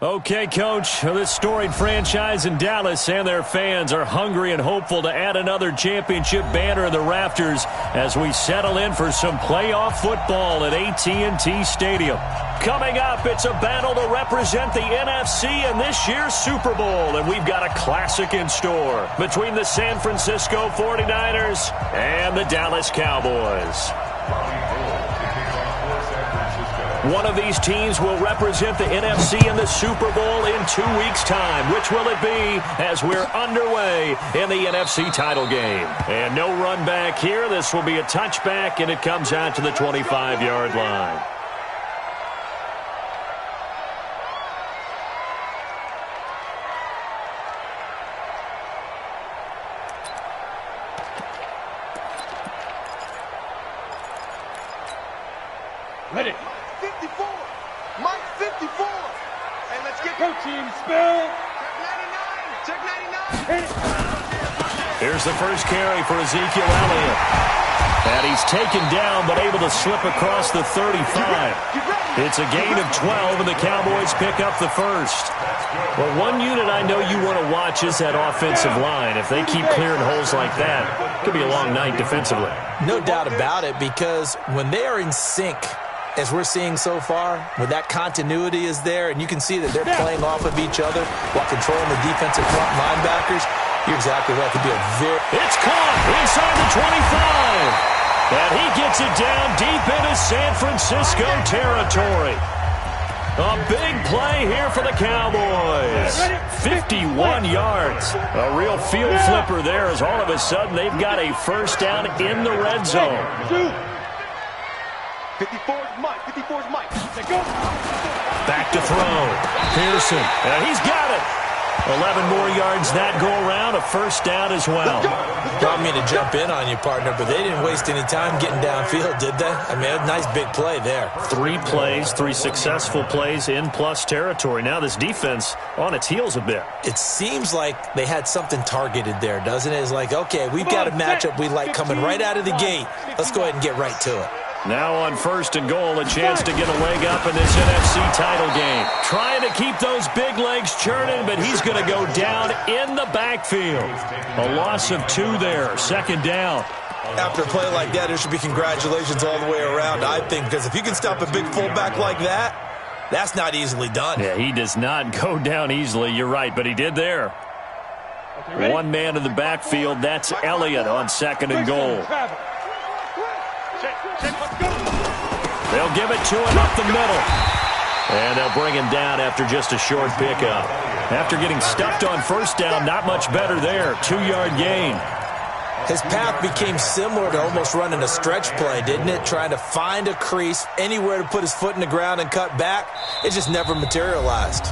Okay, Coach, this storied franchise in Dallas and their fans are hungry and hopeful to add another championship banner in the rafters as we settle in for some playoff football at AT&T Stadium. Coming up, it's a battle to represent the NFC in this year's Super Bowl, and we've got a classic in store between the San Francisco 49ers and the Dallas Cowboys. One of these teams will represent the NFC in the Super Bowl in 2 weeks' time. Which will it be as we're underway in the NFC title game? And no run back here. This will be a touchback, and it comes out to the 25-yard line. Ready. 54. Mike 54. And let's get go team spell. Check 99. Check 99. Here's the first carry for Ezekiel Elliott. And he's taken down but able to slip across the 35. It's a gain of 12 and the Cowboys pick up the first. Well, one unit I know you want to watch is that offensive line. If they keep clearing holes like that, it could be a long night defensively. No doubt about it, because when they are in sync, as we're seeing so far, when that continuity is there, and you can see that they're playing off of each other while controlling the defensive front linebackers, you're exactly right. It could be a very... It's caught inside the 25. And he gets it down deep into San Francisco territory. A big play here for the Cowboys. 51 yards. A real field flipper there as all of a sudden they've got a first down in the red zone. 54's Mike. 54's Mike. Back to throw. Pearson. And he's got it. 11 more yards that go around. A first down as well. Don't mean to jump in on you, partner, but they didn't waste any time getting downfield, did they? I mean, a nice big play there. 3 plays, 3 successful plays in plus territory. Now this defense on its heels a bit. It seems like they had something targeted there, doesn't it? It's like, okay, we've got a matchup we like coming right out of the gate. Let's go ahead and get right to it. Now on first and goal, a chance to get a leg up in this NFC title game. Trying to keep those big legs churning, but he's going to go down in the backfield. A loss of 2 there, second down. After a play like that, there should be congratulations all the way around, I think, because if you can stop a big fullback like that, that's not easily done. Yeah, he does not go down easily, you're right, but he did there. One man in the backfield, that's Elliott on second and goal. They'll give it to him up the middle. And they'll bring him down after just a short pickup. After getting stuffed on first down, not much better there. 2-yard gain. His path became similar to almost running a stretch play, didn't it? Trying to find a crease, anywhere to put his foot in the ground and cut back. It just never materialized.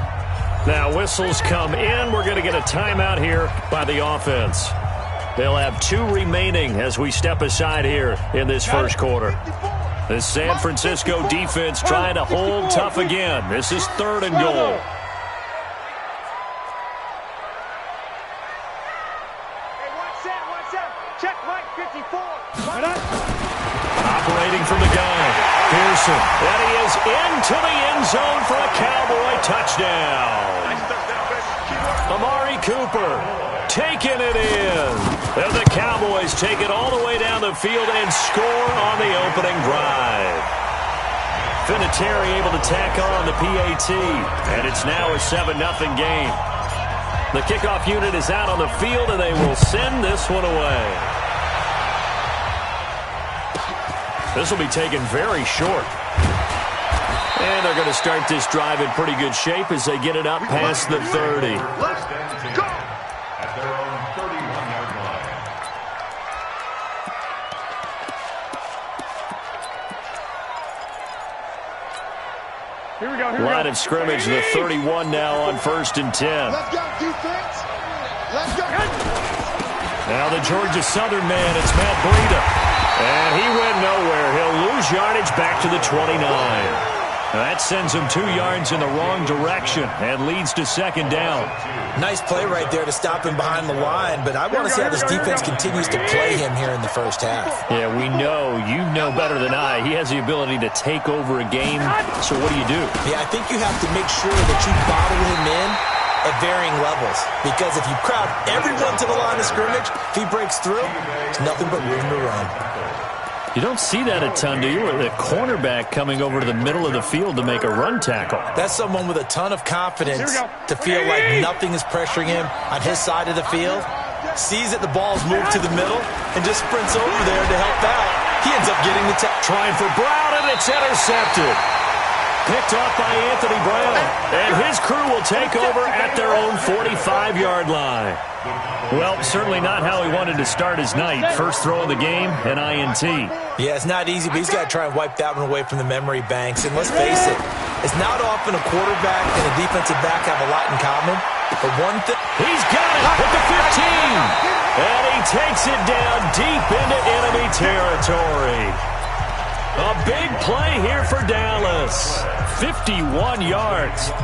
Now whistles come in. We're going to get a timeout here by the offense. They'll have 2 remaining as we step aside here in this first quarter. The San Francisco defense trying to hold tough again. This is third and goal. Hey, one set. Check Mike 54. Operating from the gun, Pearson. And he is into the end zone for a Cowboy touchdown. Amari Cooper taking it in. And the Cowboys take it all the way down the field and score on the opening drive. Vinatieri able to tack on the PAT. And it's now a 7-0 game. The kickoff unit is out on the field, and they will send this one away. This will be taken very short. And they're going to start this drive in pretty good shape as they get it up past the 30. Let's go. At their own 31-yard line. Here we go. Line of scrimmage, the 31 now on first and 10. Let's go, defense. Let's go. Now the Georgia Southern man, it's Matt Breida. And he went nowhere. He'll lose yardage back to the 29. That sends him 2 yards in the wrong direction and leads to second down. Nice play right there to stop him behind the line, but I want to see how this defense continues to play him here in the first half. Yeah, we know. You know better than I. He has the ability to take over a game, so what do you do? Yeah, I think you have to make sure that you bottle him in at varying levels, because if you crowd everyone to the line of scrimmage, if he breaks through, there's nothing but room to run. You don't see that a ton, do you? Or the cornerback coming over to the middle of the field to make a run tackle. That's someone with a ton of confidence to feel like nothing is pressuring him on his side of the field. Sees that the ball's moved to the middle and just sprints over there to help out. He ends up getting the trying for Brown, and it's intercepted. Picked off by Anthony Brown. And his crew will take over at their own 45-yard line. Well, certainly not how he wanted to start his night. First throw of the game, an INT. Yeah, it's not easy, but he's got to try and wipe that one away from the memory banks. And let's face it, it's not often a quarterback and a defensive back have a lot in common. But one thing... He's got it at the 15. And he takes it down deep into enemy territory. A big play here for Dallas. 51 yards.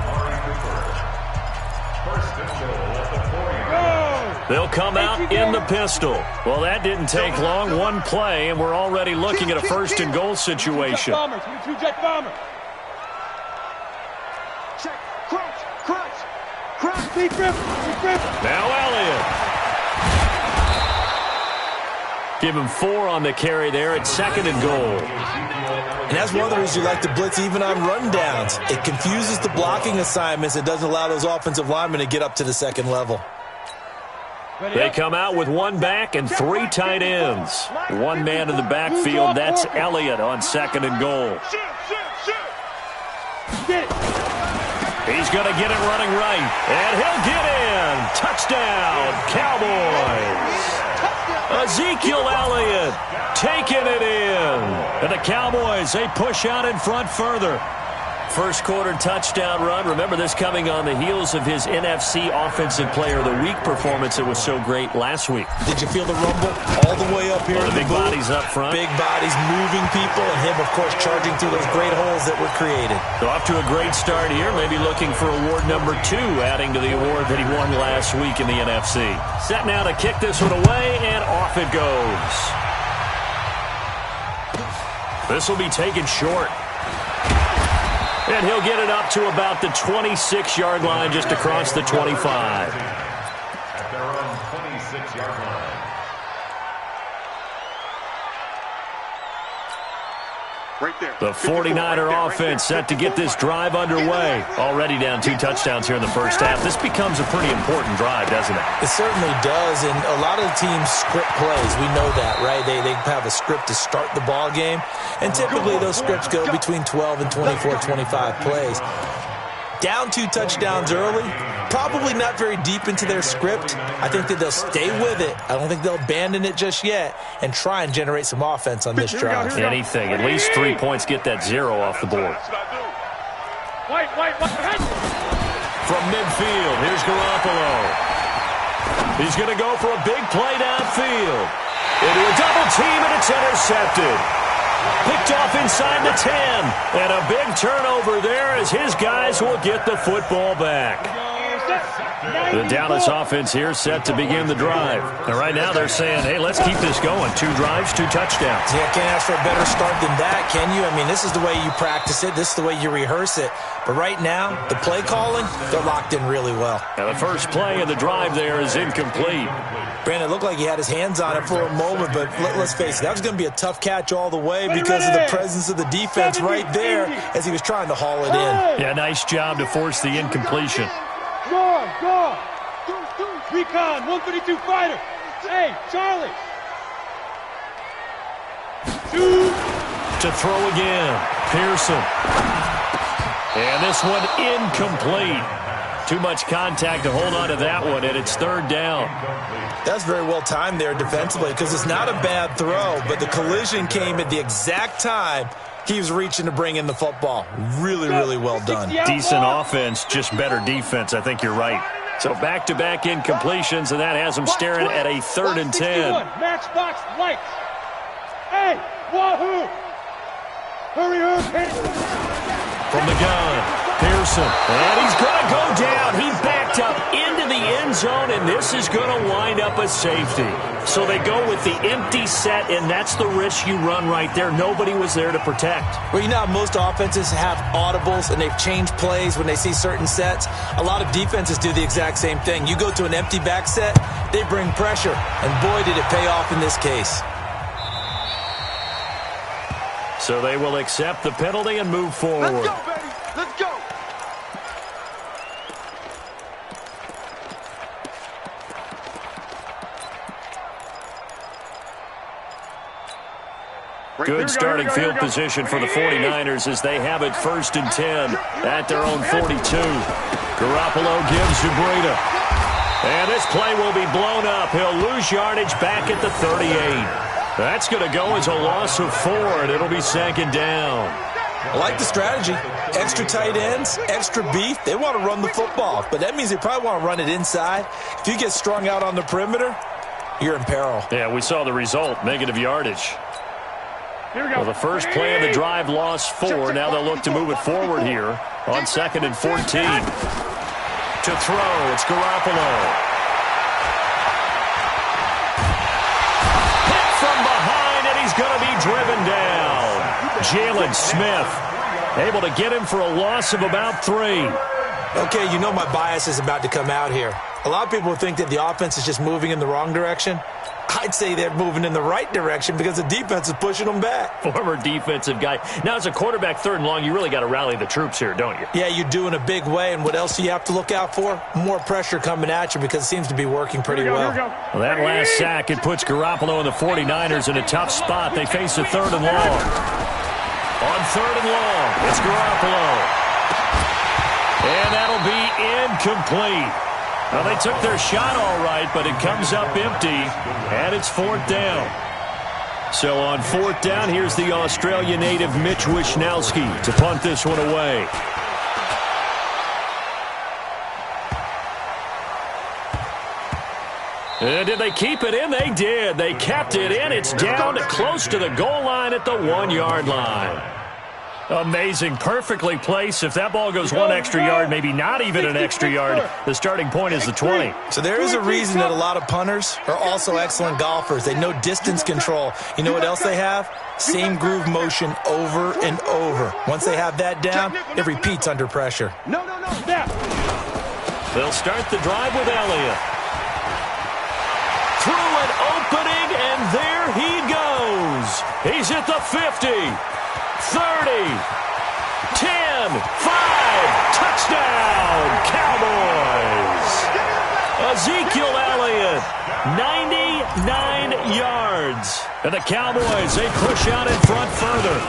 They'll come out in the pistol. Well, that didn't take long. One play, and we're already looking at a first and goal situation. Now Elliott. Give him 4 on the carry there at second and goal. And that's one of the reasons you like to blitz even on rundowns. It confuses the blocking assignments. It doesn't allow those offensive linemen to get up to the second level. They come out with 1 back and 3 tight ends. 1 man in the backfield. That's Elliott on second and goal. He's going to get it running right. And he'll get in. Touchdown, Cowboys. Ezekiel Elliott taking it in. And the Cowboys, they push out in front further. First quarter touchdown run. Remember this coming on the heels of his NFC Offensive Player of the Week performance that was so great last week. Did you feel the rumble all the way up here? The big bodies up front. Big bodies moving people, and him, of course, charging through those great holes that were created. So off to a great start here. Maybe looking for award number 2, adding to the award that he won last week in the NFC. Set now to kick this one away, and off it goes. This will be taken short. And he'll get it up to about the 26-yard line, just across the 25. At their own 26-yard line. Right there. The 49er offense set to get this drive underway. Already down 2 touchdowns here in the first half. This becomes a pretty important drive, doesn't it? It certainly does, and a lot of the teams script plays. We know that, right? They have a script to start the ball game, and typically those scripts go between 12 and 24, 25 plays. Down 2 touchdowns early, probably not very deep into their script. I think that they'll stay with it. I don't think they'll abandon it just yet and try and generate some offense on this drive. Anything. At least 3 points, get that 0 off the board. From midfield, here's Garoppolo. He's going to go for a big play downfield. Into a double team, and it's intercepted. Picked off inside the 10. And a big turnover there as his guys will get the football back. The Dallas offense here set to begin the drive. And right now they're saying, hey, let's keep this going. 2 drives, 2 touchdowns. Yeah, can't ask for a better start than that, can you? I mean, this is the way you practice it. This is the way you rehearse it. But right now, the play calling, they're locked in really well. Now the first play of the drive there is incomplete. Brandon, it looked like he had his hands on it for a moment, but let's face it, that was going to be a tough catch all the way because of the presence of the defense right there as he was trying to haul it in. Yeah, nice job to force the incompletion. Go! Recon, 132 fighter. Hey, Charlie. To throw again, Pearson. And this one incomplete. Too much contact to hold on to that one, and it's 3rd down. That's very well timed there defensively because it's not a bad throw, but the collision came at the exact time he was reaching to bring in the football. Really, really well done. Decent offense, just better defense. I think you're right. So back-to-back incompletions, and that has them staring at a 3rd and 10. Matchbox lights. Hey, wahoo! Hurry, hit it. from the gun. Pearson, and he's going to go down. He backed up into the end zone, and this is going to wind up a safety. So they go with the empty set, and that's the risk you run right there. Nobody was there to protect. Well, you know how most offenses have audibles, and they've changed plays when they see certain sets. A lot of defenses do the exact same thing. You go to an empty back set, they bring pressure, and boy, did it pay off in this case. So they will accept the penalty and move forward. Let's go, baby. Let's go. Good starting field position for the 49ers as they have it 1st and 10 at their own 42. Garoppolo gives to Breida. And this play will be blown up. He'll lose yardage back at the 38. That's going to go as a loss of 4, and it'll be 2nd down. I like the strategy. Extra tight ends, extra beef. They want to run the football, but that means they probably want to run it inside. If you get strung out on the perimeter, you're in peril. Yeah, we saw the result, negative yardage. Well, the first play of the drive lost 4. Now they'll look to move it forward here on 2nd and 14. To throw, it's Garoppolo. Hit from behind, and he's going to be driven down. Jalen Smith able to get him for a loss of about 3. Okay, you know my bias is about to come out here. A lot of people think that the offense is just moving in the wrong direction. I'd say they're moving in the right direction because the defense is pushing them back. Former defensive guy. Now, as a quarterback 3rd and long, you really got to rally the troops here, don't you? Yeah, you do in a big way. And what else do you have to look out for? More pressure coming at you because it seems to be working pretty well. Well, that last sack, it puts Garoppolo and the 49ers in a tough spot. They face a 3rd and long. On 3rd and long, it's Garoppolo. And that'll be incomplete. Well, they took their shot all right, but it comes up empty, and it's 4th down. So on 4th down, here's the Australia native Mitch Wishnowski to punt this one away. And did they keep it in? They did. They kept it in. It's down close to the goal line at the 1-yard line. Amazing. Perfectly placed. If that ball goes 1 extra yard, maybe not even an extra yard, the starting point is the 20. So there is a reason that a lot of punters are also excellent golfers. They know distance control. You know what else they have? Same groove motion over and over. Once they have that down, it repeats under pressure. No. They'll start the drive with Elliott. Through an opening, and there he goes. He's at the 50. 30, 10, 5, touchdown, Cowboys. Ezekiel Elliott, 99 yards. And the Cowboys, they push out in front further.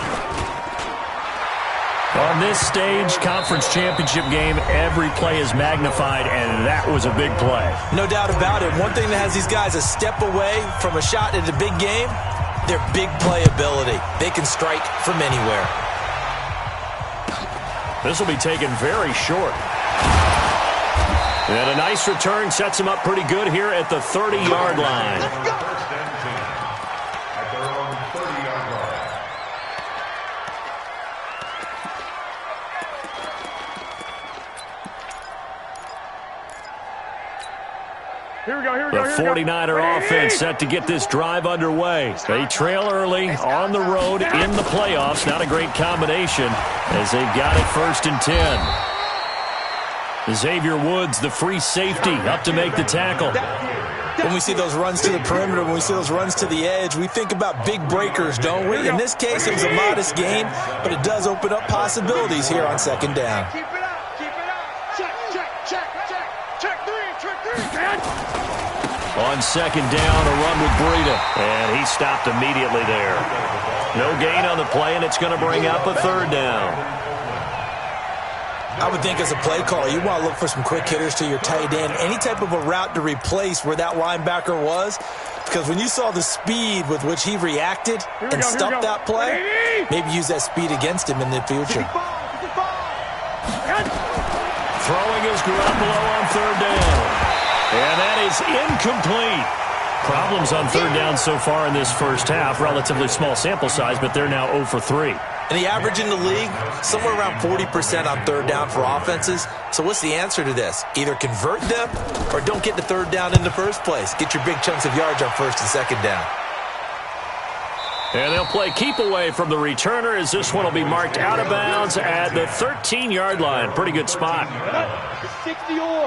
On this stage, conference championship game, every play is magnified, and that was a big play. No doubt about it. One thing that has these guys a step away from a shot at a big game, their big playability. They can strike from anywhere. This will be taken very short. And a nice return sets him up pretty good here at the 30-yard line. At their own 30-yard line. The 49er offense set to get this drive underway. They trail early on the road in the playoffs. Not a great combination as they've got it 1st and 10. Xavier Woods, the free safety, up to make the tackle. When we see those runs to the perimeter, when we see those runs to the edge, we think about big breakers, don't we? In this case, it was a modest gain, but it does open up possibilities here on 2nd down. Keep it up. Check 3. On 2nd down, a run with Breida. And he stopped immediately there. No gain on the play, and it's going to bring up a 3rd down. I would think as a play call, you want to look for some quick hitters to your tight end. Any type of a route to replace where that linebacker was. Because when you saw the speed with which he reacted and stuffed that play, maybe use that speed against him in the future. Throwing is Garoppolo on 3rd down. And that is incomplete. Problems on 3rd down so far in this first half. Relatively small sample size, but they're now 0 for 3. And the average in the league, somewhere around 40% on third down for offenses. So what's the answer to this? Either convert them or don't get the third down in the first place. Get your big chunks of yards on first and second down. And they'll play keep away from the returner as this one will be marked out of bounds at the 13-yard line. Pretty good spot.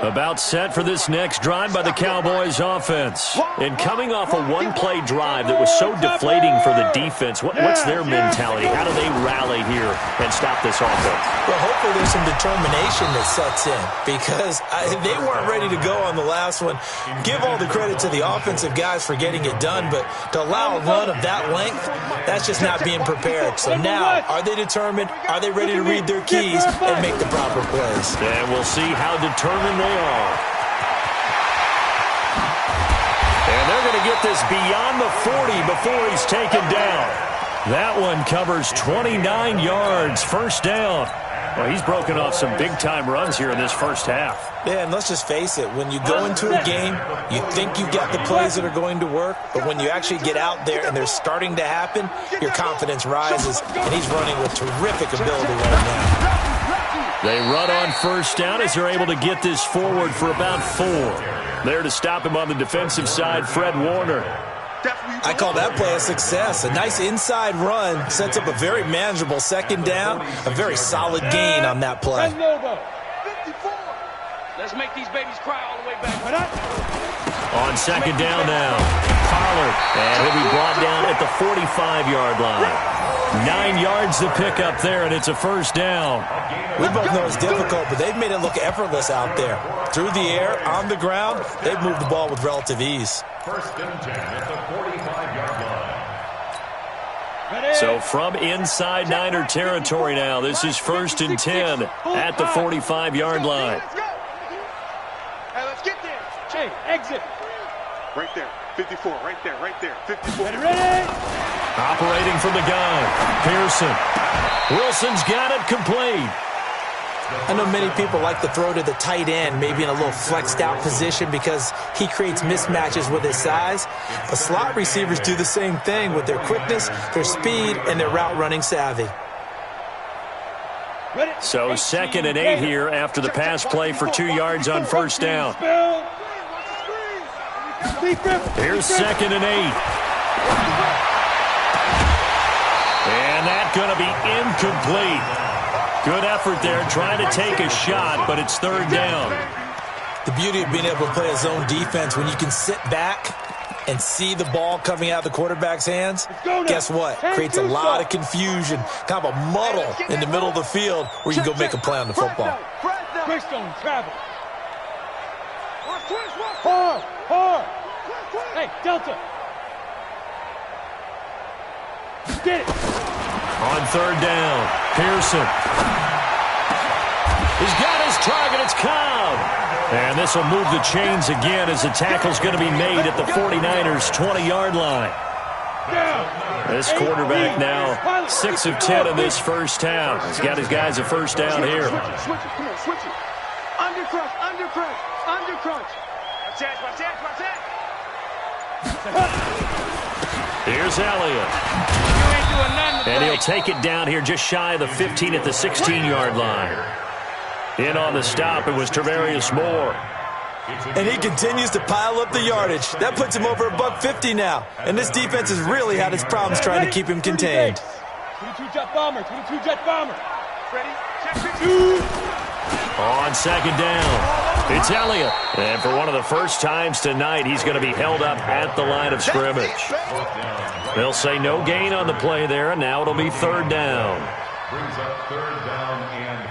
About set for this next drive by the Cowboys offense. And coming off a one-play drive that was so deflating for the defense, what's their mentality? How do they rally here and stop this offense? Well, hopefully there's some determination that sets in because they weren't ready to go on the last one. Give all the credit to the offensive guys for getting it done, but to allow a run of that length, that's just not being prepared. So now, are they determined? Are they ready to read their keys and make the proper plays? And we'll see how determined they are. And they're going to get this beyond the 40 before he's taken down. That one covers 29 yards, first down. Well, he's broken off some big-time runs here in this first half. Yeah, and let's just face it. When you go into a game, you think you've got the plays that are going to work, but when you actually get out there and they're starting to happen, your confidence rises, and he's running with terrific ability right now. They run on first down as they're able to get this forward for about 4. There to stop him on the defensive side, Fred Warner. I call that play a success. A nice inside run sets up a very manageable second down, a very solid gain on that play. Let's make these babies cry all the way back. On second down now, Pollard, and he'll be brought down at the 45-yard line. 9 yards to pick up there, and it's a first down. We both know it's difficult, but they've made it look effortless out there. Through the air, on the ground, they've moved the ball with relative ease. First and 10 at the 45-yard line. So from inside Niner territory now, this is first and 10 at the 45-yard line. Hey, let's get there. Hey, exit. Right there. 54, right there, 54. Ready? Operating from the gun, Pearson. Wilson's got it complete. I know many people like to throw to the tight end, maybe in a little flexed out position because he creates mismatches with his size. But slot receivers do the same thing with their quickness, their speed, and their route running savvy. So second and 8 here after the pass play for 2 yards on first down. Here's second and 8. And that's going to be incomplete. Good effort there, trying to take a shot, but it's third down. The beauty of being able to play a zone defense when you can sit back and see the ball coming out of the quarterback's hands, guess what? Creates a lot of confusion, kind of a muddle in the middle of the field where you can go make a play on the football. Quickstone, travel. Hard. Hey, Delta. Get it. On third down, Pearson. He's got his target, it's Cobb. And this will move the chains again as the tackle's going to be made at the 49ers' 20-yard line. This quarterback now 6 of 10 in this first half. He's got his guys a first down here. Switch it, come on, switch it. Under crunch. Watch that. Here's Elliott. And he'll take it down here just shy of the 15 at the 16-yard line. In on the stop, it was Travarius Moore. And he continues to pile up the yardage. That puts him over $150 now. And this defense has really had its problems trying to keep him contained. 22 jet bomber. Ready? On second down, it's Elliott. And for one of the first times tonight, he's going to be held up at the line of scrimmage. They'll say no gain on the play there, and now it'll be third down. Brings up third down and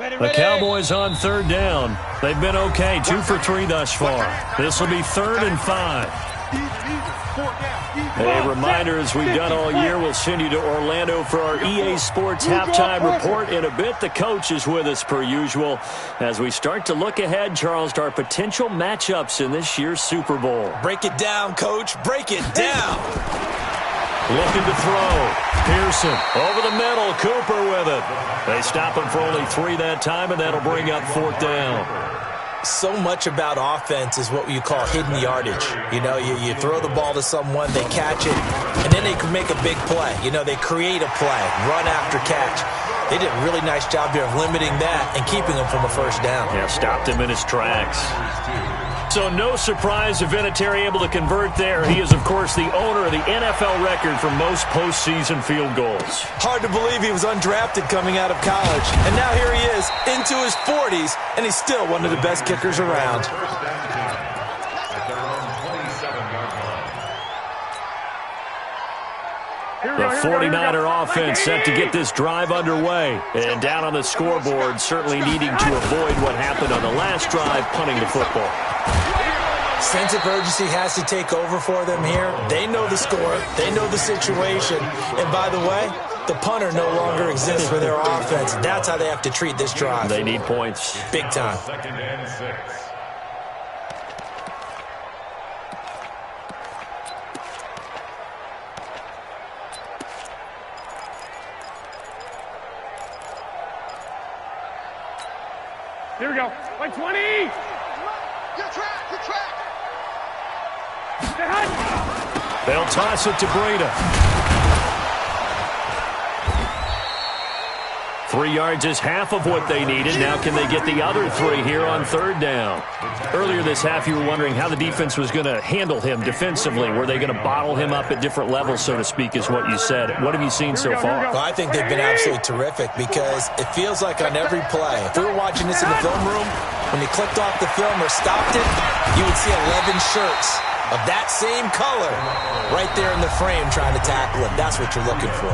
5. The Cowboys on third down. They've been okay, 2 for 3 thus far. This will be third and 5. A reminder, as we've done all year, we'll send you to Orlando for our EA Sports halftime report in a bit. The coach is with us per usual as we start to look ahead, Charles, to our potential matchups in this year's Super Bowl. Break it down, Coach. Break it down. Looking to throw. Pearson over the middle. Cooper with it. They stop him for only 3 that time, and that'll bring up fourth down. so much about offense is what you call hidden yardage. You know, you throw the ball to someone, they catch it, and then they can make a big play. You know, they create a play, run after catch. They did a really nice job here of limiting that and keeping him from a first down. Yeah, stopped him in his tracks. So no surprise if Vinatieri able to convert there. He is, of course, the owner of the NFL record for most postseason field goals. Hard to believe he was undrafted coming out of college. And now here he is into his 40s, and he's still one of the best kickers around. The 49er offense set to get this drive underway. And down on the scoreboard, certainly needing to avoid what happened on the last drive, punting the football. Sense of urgency has to take over for them here. They know the score. They know the situation. And by the way, the punter no longer exists for their offense. That's how they have to treat this drive. They need points. Big time. 2nd and 6. Here we go. Like 20. Good track, good track. They'll toss it to Breida. 3 yards is half of what they needed. Now can they get the other 3 here on 3rd down? Earlier this half, you were wondering how the defense was going to handle him defensively. Were they going to bottle him up at different levels, so to speak, is what you said. What have you seen so far? Well, I think they've been absolutely terrific because it feels like on every play, if we were watching this in the film room, when they clicked off the film or stopped it, you would see 11 shirts of that same color right there in the frame trying to tackle it. That's what you're looking for.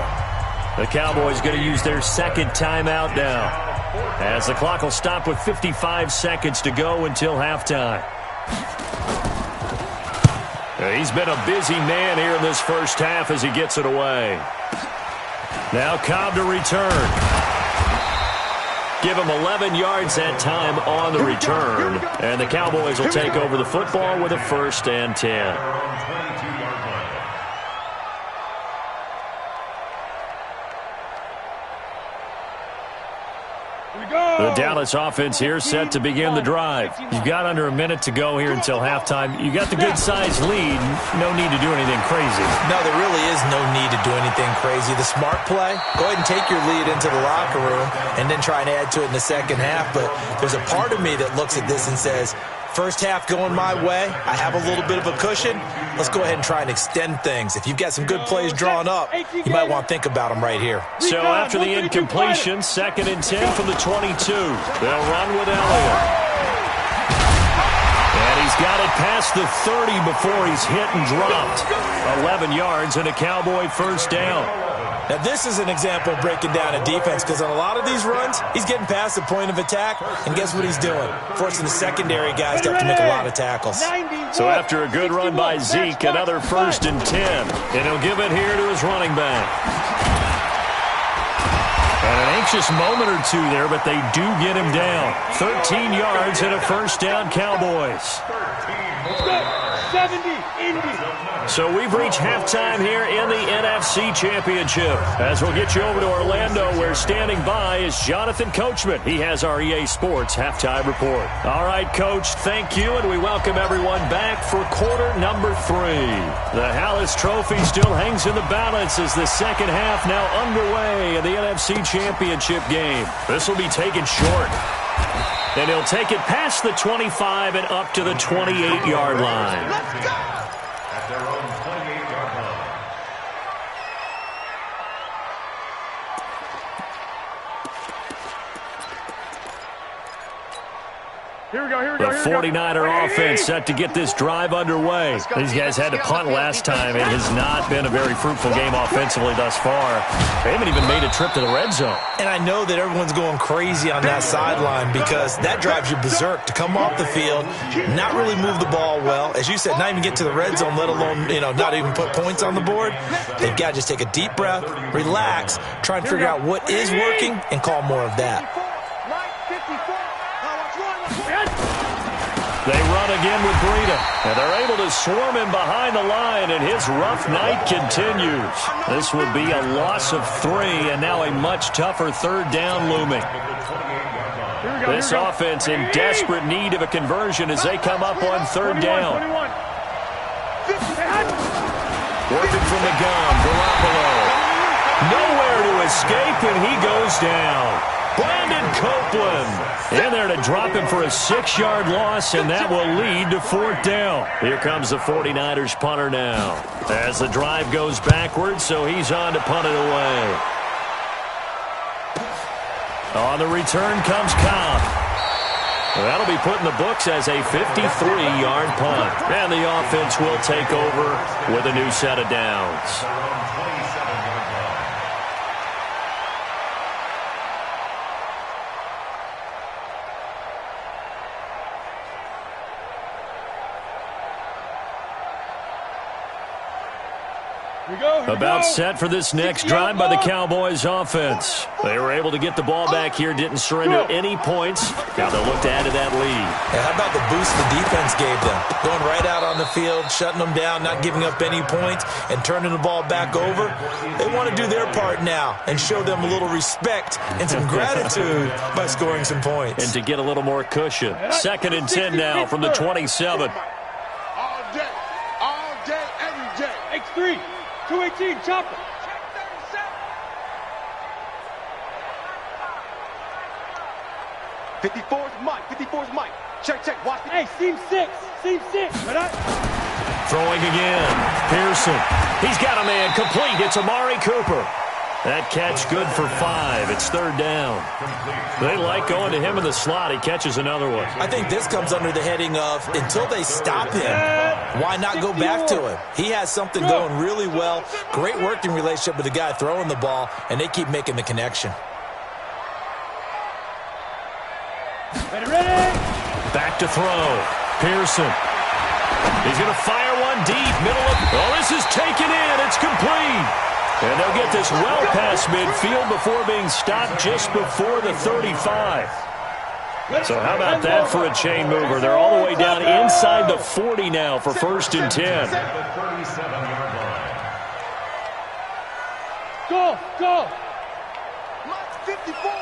The Cowboys going to use their 2nd timeout now, as the clock will stop with 55 seconds to go until halftime. He's been a busy man here in this first half as he gets it away. Now Cobb to return. Give him 11 yards that time on the return. And the Cowboys will take over the football with a 1st and 10. The Dallas offense here set to begin the drive. You've got under a minute to go here until halftime. You got the good-sized lead. No need to do anything crazy. No, there really is no need to do anything crazy. The smart play, go ahead and take your lead into the locker room and then try and add to it in the second half. But there's a part of me that looks at this and says, first half going my way, I have a little bit of a cushion. Let's go ahead and try and extend things. If you've got some good plays drawn up, you might want to think about them right here. So after the incompletion, 2nd and 10 from the 22. They'll run with Elliott. And he's got it past the 30 before he's hit and dropped. 11 yards and a Cowboy 1st down. Now, this is an example of breaking down a defense because on a lot of these runs, he's getting past the point of attack, and guess what he's doing? Forcing the secondary guys to have to make a lot of tackles. So after a good run by Zeke, another 1st and 10. And he'll give it here to his running back. And an anxious moment or two there, but they do get him down. 13 yards and a 1st down, Cowboys. 70, Indy. So we've reached halftime here in the NFC Championship. As we'll get you over to Orlando, where standing by is Jonathan Coachman. He has our EA Sports halftime report. All right, Coach, thank you, and we welcome everyone back for quarter number 3. The Hallis Trophy still hangs in the balance as the second half now underway in the NFC Championship game. This will be taken short. And he'll take it past the 25 and up to the 28-yard line. Let's go. At their own 28-yard line. Here we go, here we The go, here we go. 49er offense set to get this drive underway. These guys had to punt last time. It has not been a very fruitful game offensively thus far. They haven't even made a trip to the red zone. And I know that everyone's going crazy on that sideline because that drives you berserk to come off the field, not really move the ball well. As you said, not even get to the red zone, let alone, not even put points on the board. They've got to just take a deep breath, relax, try and figure out what is working and call more of that. They run again with Breida, and they're able to swarm him behind the line, and his rough night continues. This would be a loss of 3, and now a much tougher 3rd down looming. This offense in desperate need of a conversion as they come up on third down. Working from the gun, Garoppolo. Nowhere to escape, and he goes down. Brandon Copeland in there to drop him for a 6-yard loss, and that will lead to fourth down. Here comes the 49ers punter now. As the drive goes backwards, so he's on to punt it away. On the return comes Cobb. That'll be put in the books as a 53-yard punt. And the offense will take over with a new set of downs. About set for this next drive by the Cowboys offense. They were able to get the ball back here, didn't surrender any points. Now they'll look to add to that lead. And how about the boost the defense gave them? Going right out on the field, shutting them down, not giving up any points, and turning the ball back over. They want to do their part now and show them a little respect and some gratitude by scoring some points. And to get a little more cushion. 2nd and 10 now from the 27. All day, every day. X3, 218, chopper. 54's Mike. 54's Mike. Check. Watch it. Hey, seam 6. Throwing again. Pearson. He's got a man complete. It's Amari Cooper. That catch good for 5. It's third down. They like going to him in the slot. He catches another one. I think this comes under the heading of until they stop him, why not go back to him? He has something going really well. Great working relationship with the guy throwing the ball, and they keep making the connection. Ready? Back to throw. Pearson. He's going to fire one deep. Middle of... Oh, this is taken in. It's complete. And they'll get this well past midfield before being stopped just before the 35. So how about that for a chain mover? They're all the way down inside the 40 now for 1st and 10. Go. Mike's 54.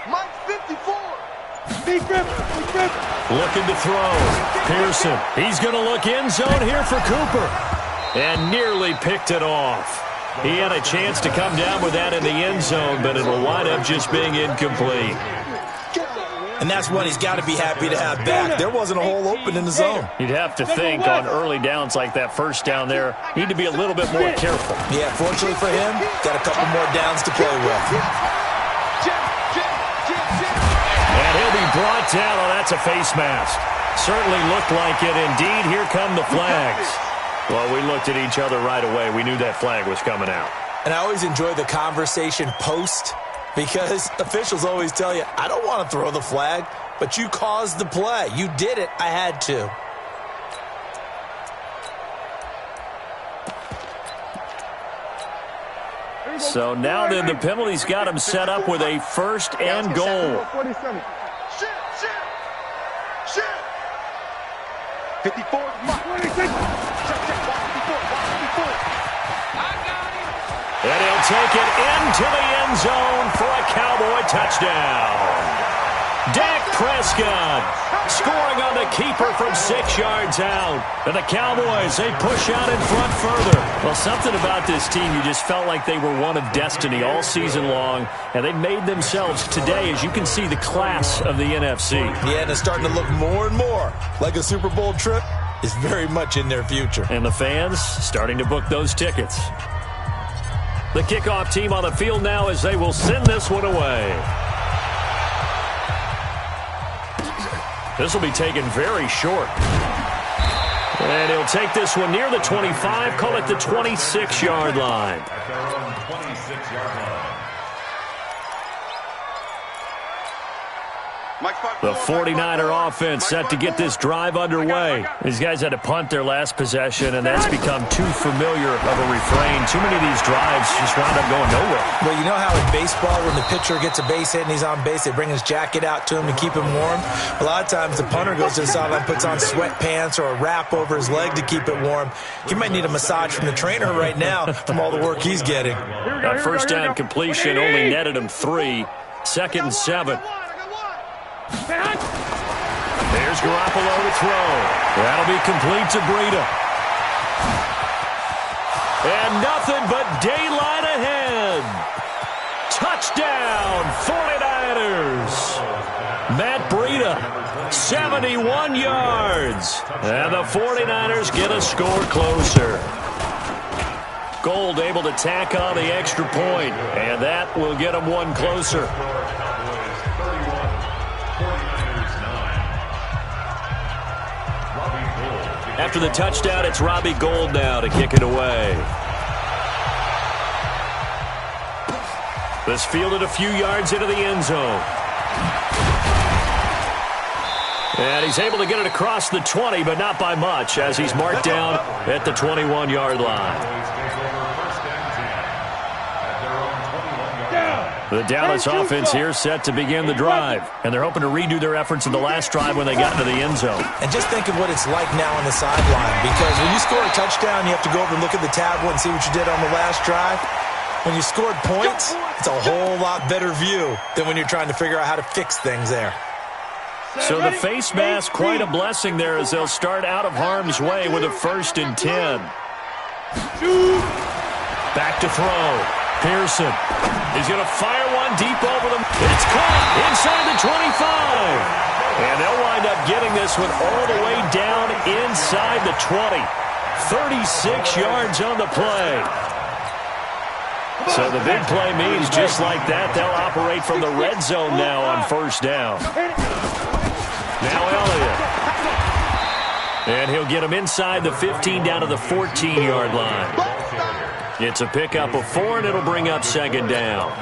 Mike's 54. Big ripper. Looking to throw. Pearson. He's going to look end zone here for Cooper. And nearly picked it off. He had a chance to come down with that in the end zone, but it'll wind up just being incomplete. And that's one he's got to be happy to have back. There wasn't a hole open in the zone. You'd have to think on early downs like that first down there, need to be a little bit more careful. Yeah, fortunately for him, got a couple more downs to play with. And he'll be brought down. Oh, that's a face mask. Certainly looked like it. Indeed, here come the flags. Well, we looked at each other right away. We knew that flag was coming out. And I always enjoy the conversation post because officials always tell you, I don't want to throw the flag, but you caused the play. You did it. I had to. So now then the penalty's got him set up with a 1st and goal. 54's Mike. 26. And he'll take it into the end zone for a Cowboy touchdown. Dak Prescott scoring on the keeper from 6 yards out. And the Cowboys, they push out in front further. Well, something about this team, you just felt like they were one of destiny all season long. And they made themselves today, as you can see, the class of the NFC. Yeah, and it's starting to look more and more like a Super Bowl trip is very much in their future. And the fans starting to book those tickets. The kickoff team on the field now as they will send this one away. This will be taken very short. And he'll take this one near the 25, call it the 26-yard line. At their own 26-yard line. The 49er offense set to get this drive underway. These guys had to punt their last possession, and that's become too familiar of a refrain. Too many of these drives just wound up going nowhere. Well, you know how in baseball, when the pitcher gets a base hit and he's on base, they bring his jacket out to him to keep him warm? A lot of times the punter goes to the sideline, puts on sweatpants or a wrap over his leg to keep it warm. He might need a massage from the trainer right now from all the work he's getting. That first down completion only netted him 3. 2nd and 7. There's Garoppolo to throw. That'll be complete to Breida. And nothing but daylight ahead. Touchdown, 49ers. Matt Breida, 71 yards. And the 49ers get a score closer. Gold able to tack on the extra point, and that will get them one closer. After the touchdown, it's Robbie Gould now to kick it away. This fielded a few yards into the end zone. And he's able to get it across the 20, but not by much, as he's marked down at the 21-yard line. The Dallas offense here set to begin the drive, and they're hoping to redo their efforts in the last drive when they got into the end zone. And just think of what it's like now on the sideline, because when you score a touchdown, you have to go over and look at the tablet and see what you did on the last drive. When you scored points, it's a whole lot better view than when you're trying to figure out how to fix things there. So the face mask, quite a blessing there as they'll start out of harm's way with a 1st and 10. Back to throw. Pearson. He's going to fire one deep over them. It's caught inside the 25. And they'll wind up getting this one all the way down inside the 20. 36 yards on the play. So the big play means just like that, they'll operate from the red zone now on 1st down. Now Elliott. And he'll get him inside the 15 down to the 14-yard line. It's a pickup of 4, and it'll bring up 2nd down.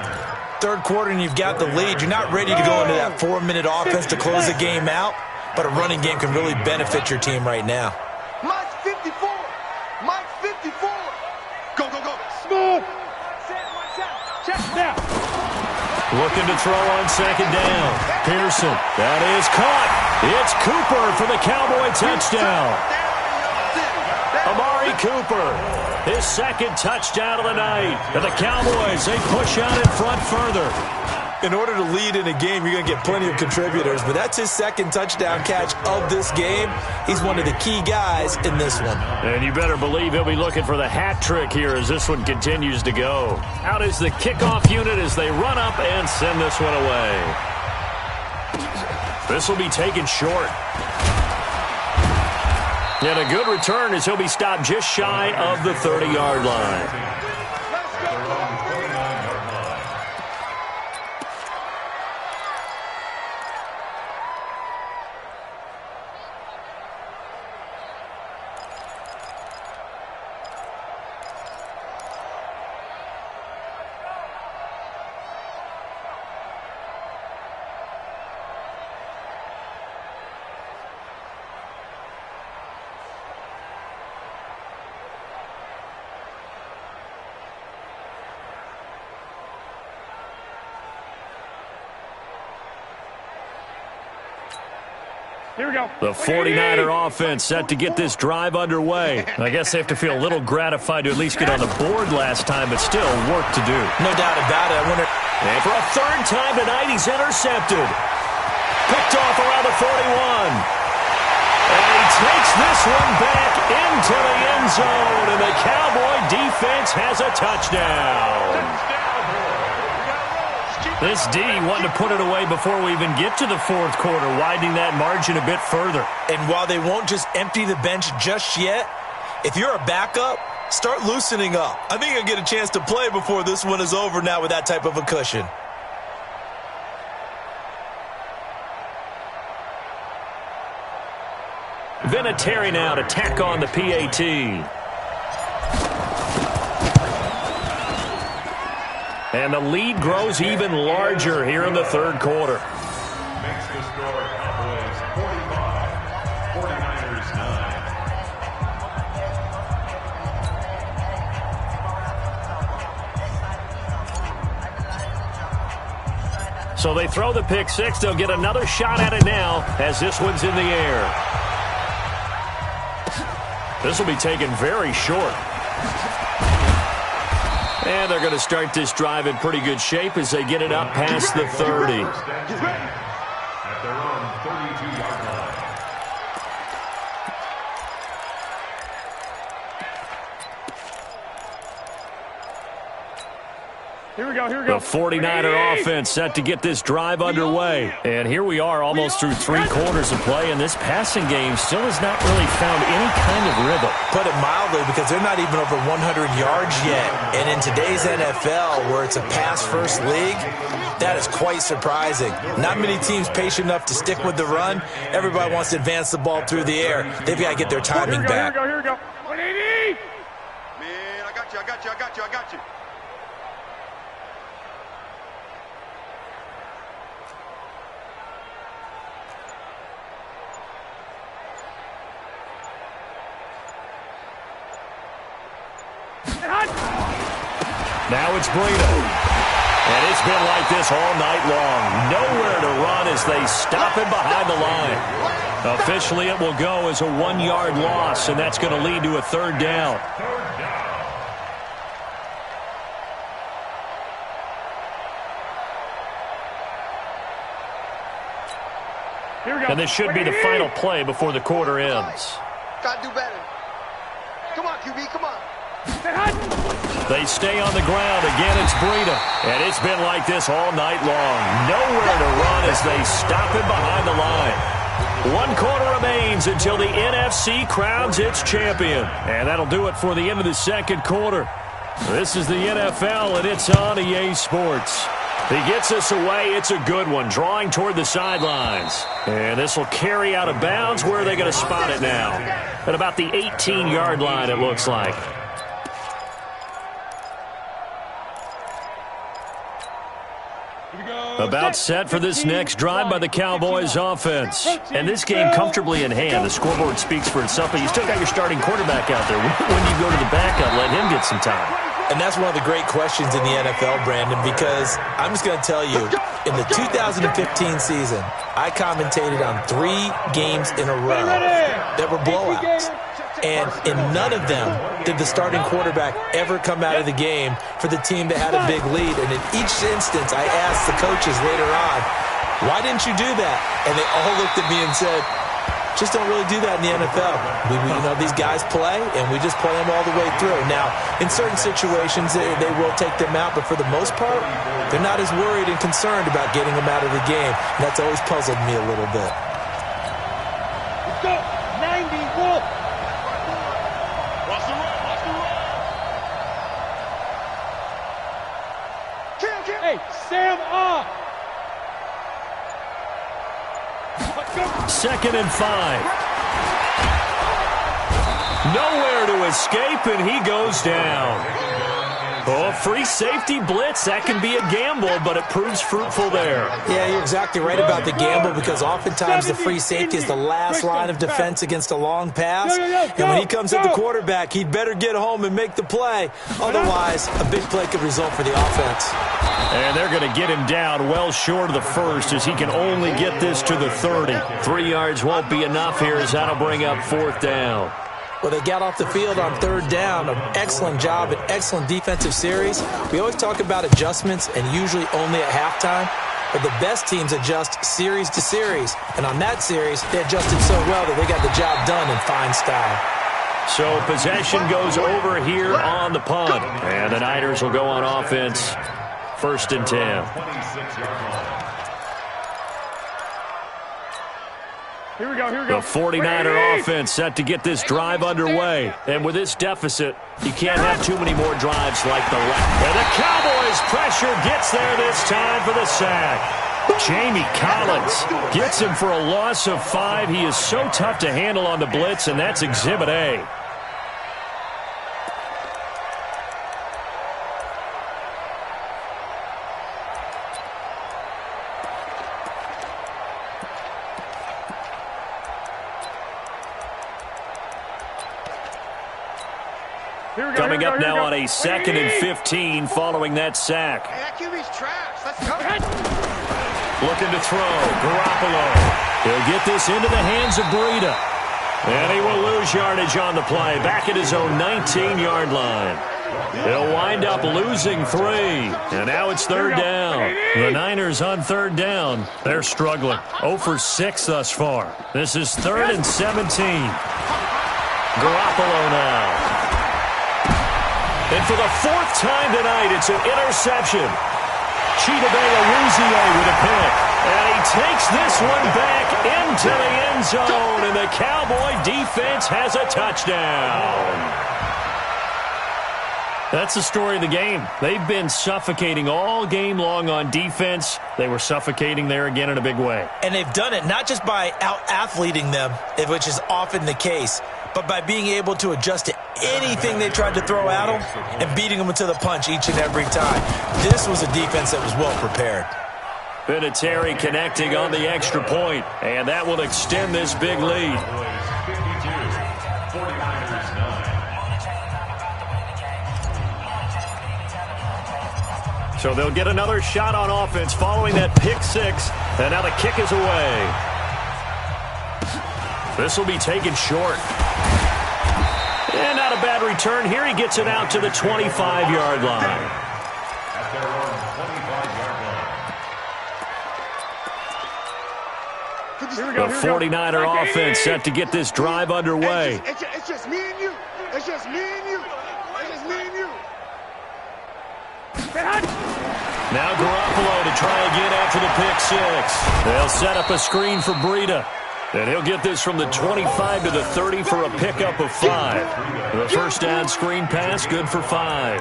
Third quarter, and you've got the lead. You're not ready to go into that 4-minute offense to close the game out, but a running game can really benefit your team right now. Mike's 54. Mike's 54. Go, go, go. Smooth. Check now. Looking to throw on 2nd down. Pearson. That is caught. It's Cooper for the Cowboy touchdown. Amari Cooper. His 2nd touchdown of the night. And the Cowboys, they push out in front further. In order to lead in a game, you're going to get plenty of contributors, but that's his 2nd touchdown catch of this game. He's one of the key guys in this one. And you better believe he'll be looking for the hat trick here as this one continues to go. Out is the kickoff unit as they run up and send this one away. This will be taken short. And a good return as he'll be stopped just shy of the 30-yard line. Here we go. The 49er offense set to get this drive underway. I guess they have to feel a little gratified to at least get on the board last time, but still work to do. No doubt about it. And for a 3rd time tonight, he's intercepted. Picked off around the 41. And he takes this one back into the end zone, and the Cowboy defense has a touchdown. This D wanting to put it away before we even get to the 4th quarter, widening that margin a bit further. And while they won't just empty the bench just yet, if you're a backup, start loosening up. I think you'll get a chance to play before this one is over now with that type of a cushion. Vinatieri now to tack on the PAT. And the lead grows even larger here in the 3rd quarter. Makes the score Cowboys 45, 49ers 9. So they throw the pick 6. They'll get another shot at it now as this one's in the air. This will be taken very short. And they're going to start this drive in pretty good shape as they get it up past the 30. at their own 32-yard line. Here we go, here we go. The 49er offense set to get this drive underway. And here we are almost through 3 quarters of play, and this passing game still has not really found any kind of rhythm. Put it mildly, because they're not even over 100 yards yet. And in today's NFL, where it's a pass-first league, that is quite surprising. Not many teams patient enough to stick with the run. Everybody wants to advance the ball through the air. They've got to get their timing back. Here we go, here we go. 180! Man, I got you. Now it's Breida. And it's been like this all night long. Nowhere to run as they stop him behind the line. Officially, it will go as a 1-yard loss, and that's going to lead to a 3rd down. Here we go. And this should be the final play before the quarter ends. Gotta do better. Come on, QB, come on. They stay on the ground. Again, it's Breida. And it's been like this all night long. Nowhere to run as they stop him behind the line. 1 quarter remains until the NFC crowns its champion. And that'll do it for the end of the 2nd quarter. This is the NFL, and it's on EA Sports. He gets us away. It's a good one, drawing toward the sidelines. And this will carry out of bounds. Where are they going to spot it now? At about the 18-yard line, it looks like. About set for this next drive by the Cowboys offense. And this game comfortably in hand. The scoreboard speaks for itself, but you still got your starting quarterback out there. When do you go to the backup, let him get some time? And that's one of the great questions in the NFL, Brandon, because I'm just going to tell you, in the 2015 season, I commentated on 3 games in a row that were blowouts. And in none of them did the starting quarterback ever come out of the game for the team that had a big lead. And in each instance, I asked the coaches later on, why didn't you do that? And they all looked at me and said, just don't really do that in the NFL. These guys play, and we just play them all the way through. Now, in certain situations, they will take them out, but for the most part, they're not as worried and concerned about getting them out of the game. And that's always puzzled me a little bit. Let's go. 90, Wolf. Hey, Sam off. 2nd and 5. Nowhere to escape, and he goes down. Oh, free safety blitz. That can be a gamble, but it proves fruitful there. Yeah, you're exactly right about the gamble, because oftentimes the free safety is the last line of defense against a long pass. And when he comes at the quarterback, he'd better get home and make the play. Otherwise, a big play could result for the offense. And they're going to get him down well short of the 1st, as he can only get this to the 30. 3 yards won't be enough here, as that'll bring up 4th down. Well, they got off the field on 3rd down. An excellent job, an excellent defensive series. We always talk about adjustments, and usually only at halftime. But the best teams adjust series to series. And on that series, they adjusted so well that they got the job done in fine style. So possession goes over here on the punt. And the Niners will go on offense. 1st and 10. Here we go, here we go. The 49er offense set to get this drive underway. And with this deficit, you can't have too many more drives like the last. And the Cowboys' pressure gets there this time for the sack. Jamie Collins gets him for a loss of 5. He is so tough to handle on the blitz, and that's Exhibit A. Coming up now on a 2nd and 15 following that sack. Hey, that QB's trash. Let's go. Looking to throw. Garoppolo. He'll get this into the hands of Breida. And he will lose yardage on the play. Back at his own 19-yard line. They'll wind up losing 3. And now it's third down. The Niners on third down. They're struggling. 0 for 6 thus far. This is 3rd and 17. Garoppolo now. And for the 4th time tonight, it's an interception. Chidobe with a pick. And he takes this one back into the end zone. And the Cowboy defense has a touchdown. That's the story of the game. They've been suffocating all game long on defense. They were suffocating there again in a big way. And they've done it not just by out-athleting them, which is often the case, but by being able to adjust to anything they tried to throw at them and beating them to the punch each and every time. This was a defense that was well prepared. Vinatieri connecting on the extra point, and that will extend this big lead. So they'll get another shot on offense following that pick 6, and now the kick is away. This will be taken short. And not a bad return here. He gets it out to the 25-yard line. The 49er offense set to get this drive underway. It's just me and you. It's just me and you. It's just me and you. Now Garoppolo to try again after the pick 6. They'll set up a screen for Breida. And he'll get this from the 25 to the 30 for a pickup of 5. The first down screen pass, good for 5.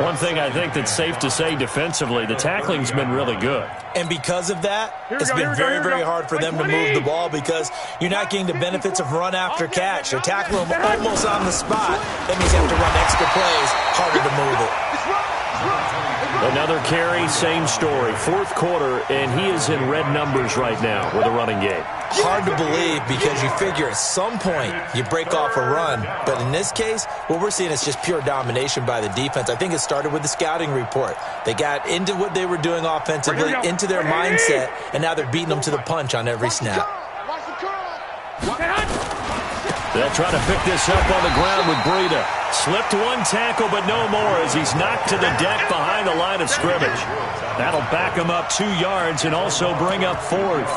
One thing I think that's safe to say defensively, the tackling's been really good. And because of that, it's been very, very hard for them to move the ball because you're not getting the benefits of run after catch. They're tackling them almost on the spot. That means you have to run extra plays, harder to move it. Another carry, same story. 4th quarter, and he is in red numbers right now with a running game. Hard to believe because you figure at some point you break off a run. But in this case, what we're seeing is just pure domination by the defense. I think it started with the scouting report. They got into what they were doing offensively, into their mindset, and now they're beating them to the punch on every snap. They'll try to pick this up on the ground with Breida. Slipped one tackle, but no more as he's knocked to the deck behind the line of scrimmage. That'll back him up 2 yards and also bring up 4th.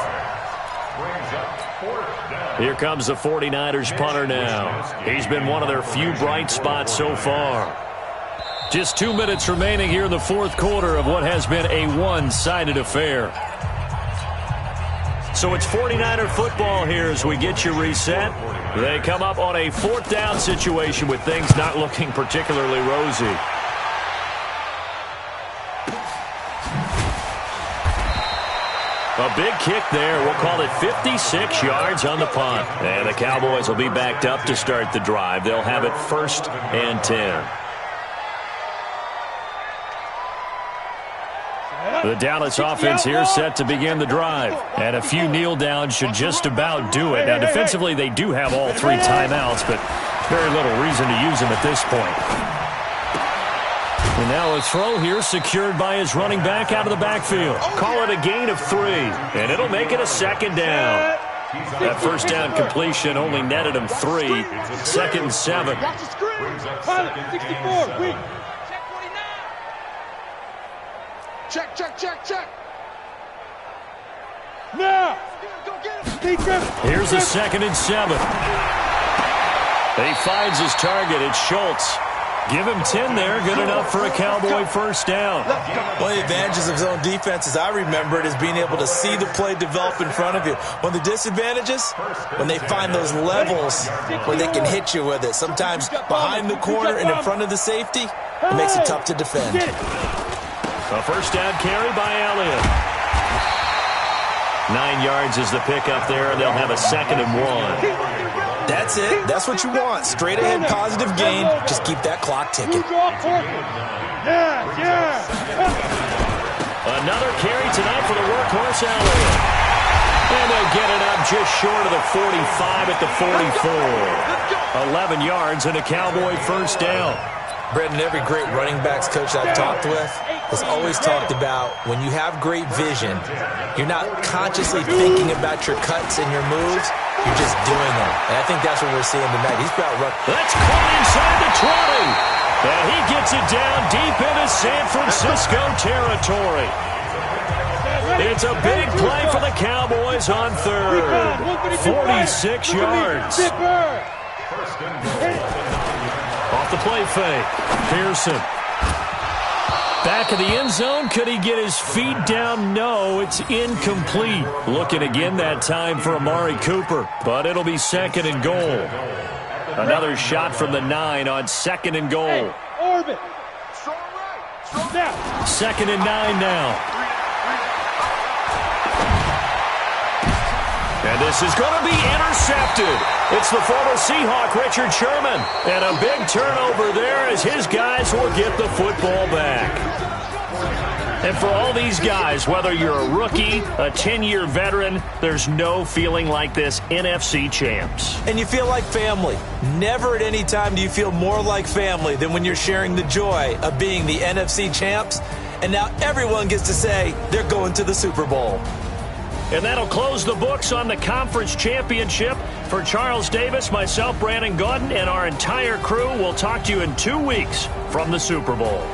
Here comes the 49ers punter now. He's been one of their few bright spots so far. Just 2 minutes remaining here in the 4th quarter of what has been a one-sided affair. So it's 49er football here as we get you reset. They come up on a 4th down situation with things not looking particularly rosy. A big kick there. We'll call it 56 yards on the punt. And the Cowboys will be backed up to start the drive. They'll have it 1st and 10. The Dallas offense here set to begin the drive. And a few kneel downs should just about do it. Now, defensively, they do have all 3 timeouts, but very little reason to use them at this point. And now a throw here secured by his running back out of the backfield. Call it a gain of 3, and it'll make it a 2nd down. That 1st down completion only netted him 3. 2nd and 7. Pilot, 64, weak. Check, check, check, check. Now. Here's a 2nd and 7. He finds his target. It's Schultz. Give him 10 there. Good enough for a Cowboy 1st down. One of the advantages of zone defense, as I remember it, is being able to see the play develop in front of you. One of the disadvantages, when they find those levels where they can hit you with it. Sometimes behind the corner and in front of the safety, it makes it tough to defend. A 1st down carry by Elliott. 9 yards is the pickup there, and they'll have a 2nd and 1. That's it. That's what you want. Straight ahead positive gain. Just keep that clock ticking. Another carry tonight for the workhorse Elliott. And they'll get it up just short of the 45 at the 44. 11 yards and a Cowboy 1st down. Brendan, every great running backs coach I've talked with has always talked about when you have great vision, you're not consciously thinking about your cuts and your moves, you're just doing them. And I think that's what we're seeing tonight. He's got run. That's caught inside the 20. And he gets it down deep into San Francisco territory. It's a big play for the Cowboys on third. 46 yards. Off the play fake. Pearson. Back of the end zone. Could he get his feet down? No, it's incomplete. Looking again that time for Amari Cooper, but it'll be 2nd and goal. Another shot from the 9 on 2nd and goal. Hey, orbit. 2nd and 9 now. And this is going to be intercepted. It's the former Seahawk, Richard Sherman. And a big turnover there as his guys will get the football back. And for all these guys, whether you're a rookie, a 10-year veteran, there's no feeling like this NFC champs. And you feel like family. Never at any time do you feel more like family than when you're sharing the joy of being the NFC champs. And now everyone gets to say they're going to the Super Bowl. And that'll close the books on the conference championship. For Charles Davis, myself, Brandon Gaudin, and our entire crew, we'll talk to you in 2 weeks from the Super Bowl.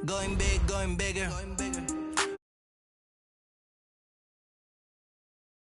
Going big, going bigger.